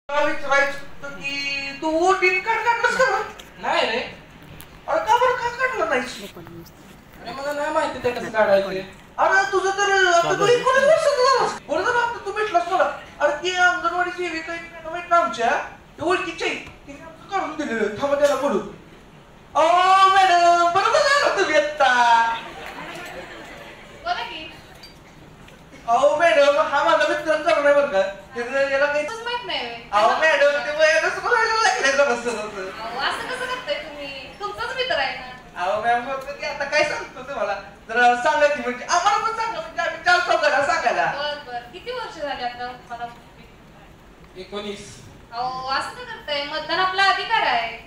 विचारायचं होतं की तू वोटिंग कार्ड काढलंस का बरं? नाही रे. अरे का बरं का काढलं नाहीस? अरे मला नाही माहिती ते कसं काढायचं. अरे तुझं तर आता तू 19 वर्षाचा झालास. बरं झालं आता तू भेटलास मला. अरे ती अंगणवाडी सेविका आहेत ना आमच्या, ती ओळखीची आहे. तिने आमचं काढून दिलेलं. थांबा त्याला बोलू. अहो मॅडम, बरं झालं तुम्ही आता. बोला की. अहो मॅडम, हा माझा मित्रांचा आहे बरं का. याला काही तुझं माहित नाही होय. अहो मॅडम, ते वयानंच बोलायला लागले जरासं. अहो, असं कसं करताय तुम्ही? तुमचाच मित्र आहे ना. अहो मॅम, की आता काय सांगतो तुम्हाला, जरा सांगा की म्हणजे आम्हाला पण सांगा, म्हणजे आम्ही चाल चौघाला सांगायला. बर. किती वर्ष झाली आता मला? 19. अहो, असं का करताय? मतदान आपला अधिकार आहे.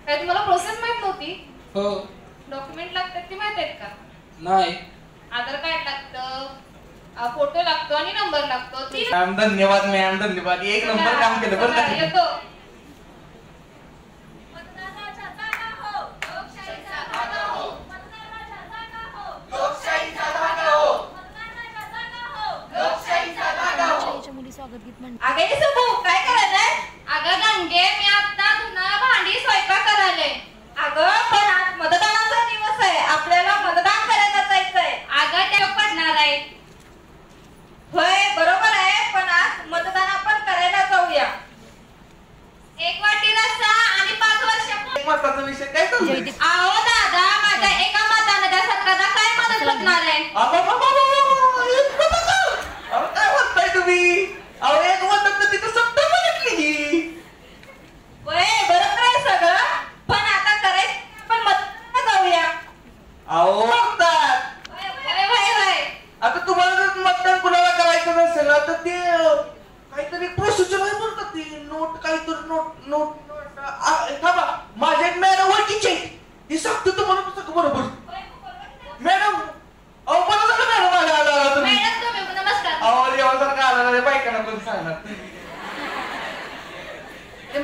काय तुम्हाला प्रोसेस माहित नव्हती? हो. डॉक्युमेंट लागतात ते माहित आहेत का? नाही. आधार कार्ड लागतं, फोटो लागतो आणि नंबर लागतो. मॅम धन्यवाद, मॅम धन्यवाद. एक नंबर काम केलं बरं का. येतो. अगं सबू काय करायचंय? अगं गंगे, मी आता धुणं भांडी स्वयंपाक करायले. अगं पण आज मतदानाचा दिवस आहे, आपल्याला मतदान करायला जायचंय. अगं ते पडणार आहे. होय बरोबर आहे, पण आज मतदान आपण करायला जाऊया. 1 वाटी रस्सा आणि 5 वर्ष. महत्वाचा विषय काय चालू? अहो दादा, माझ्या एका मतानं त्या सरकारला काय मदत होणार आहे? काय म्हणताय तुम्ही? अहो एक म्हणतात तर तिथं सत्ता बघितली. होय बरोबर आहे सगळं, पण आता करायचं आपण मतदानाला जाऊया. अहो म्हणतात. होय. आता तुम्हाला जर मतदान कुणाला करायचं नसेल ना, तर ते काहीतरी प्रोसिजर आहे म्हणतात. ती नोट काहीतरी नोट थांबा, माझ्या एक मॅडम ओळखीची आहे, ती सांगतो तुम्हाला सगळं बरोबर. मॅडम, अहो बरं झालं मॅडम आला तुम्ही. मॅडम तुम्ही नमस्कार. अहो देवासारखं आला बायकांना पण सांगणार.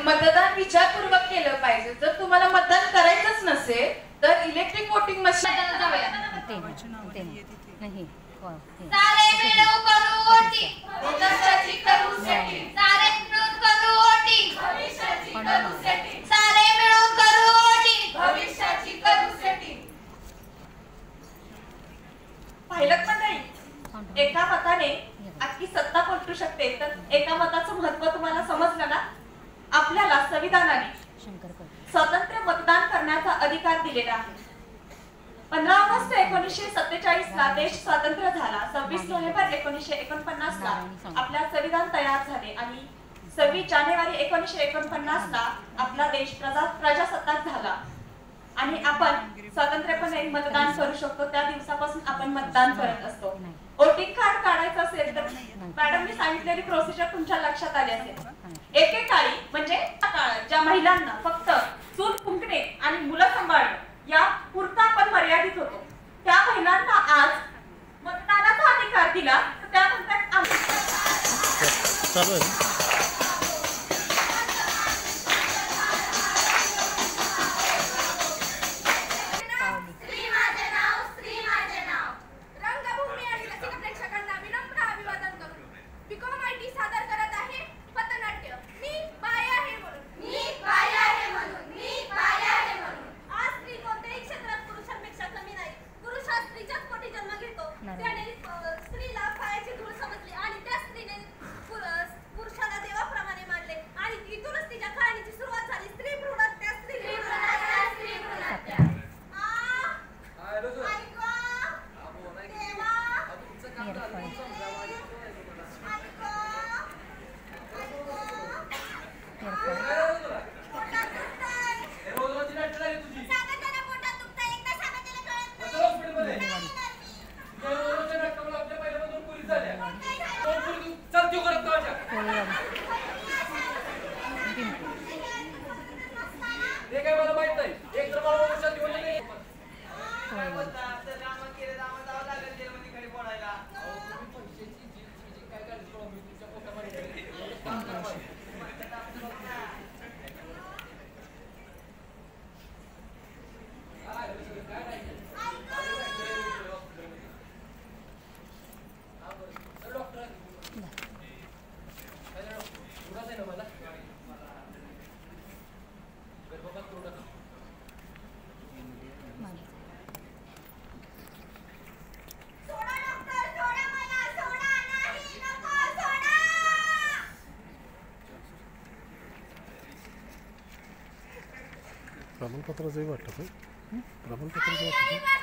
मतदान विचारपूर्वक केलं पाहिजे. जर तुम्हाला मतदान करायचंच नसेल तर इलेक्ट्रिक वोटिंग मशीन जाऊया. नाही. सारे मिळून करू वोटिंग, भविष्याची करू सेटिंग. सारे मिळून करू वोटिंग, भविष्याची करू सेटिंग. सारे मिळून करू वोटिंग, भविष्याची करू सेटिंग. पाहिलं पण नाही, एका मताने अख्खी सत्ता पलटू शकते. तर एका मताचं महत्व तुम्हाला समजलं ना. आपल्याला संविधानाने स्वतंत्र मतदान करण्याचा अधिकार दिलेला आहे. 15 ऑगस्ट 1947 ला देश स्वतंत्र झाला. 26 नोव्हेंबर 1949 ला आपला संविधान तयार झाले आणि 26 जानेवारी 1949 ला आपला देश प्रजासत्ताक झाला आणि आपण स्वतंत्रपणे मतदान करू शकतो. त्या दिवसापासून आपण मतदान करत असतो. वोटिंग कार्ड काढायचं असेल तर मॅडमनी सांगितलेली प्रोसिजर तुमच्या लक्षात आली असेल. एकेकाळी म्हणजे ज्या महिलांना फक्त चूल फुंकणे आणि मुलं सांभाळणं या पुरता आपण मर्यादित होतो, त्या महिलांना आज मतदानाचा अधिकार दिला. तर त्या म्हणतात चालू आहे. स्त्रीला पायाची धूळ समजली आणि त्या स्त्रीने पुरुषाला प्रमाणपत्राचंही वाटतं प्रमाणपत्राचं वाटतं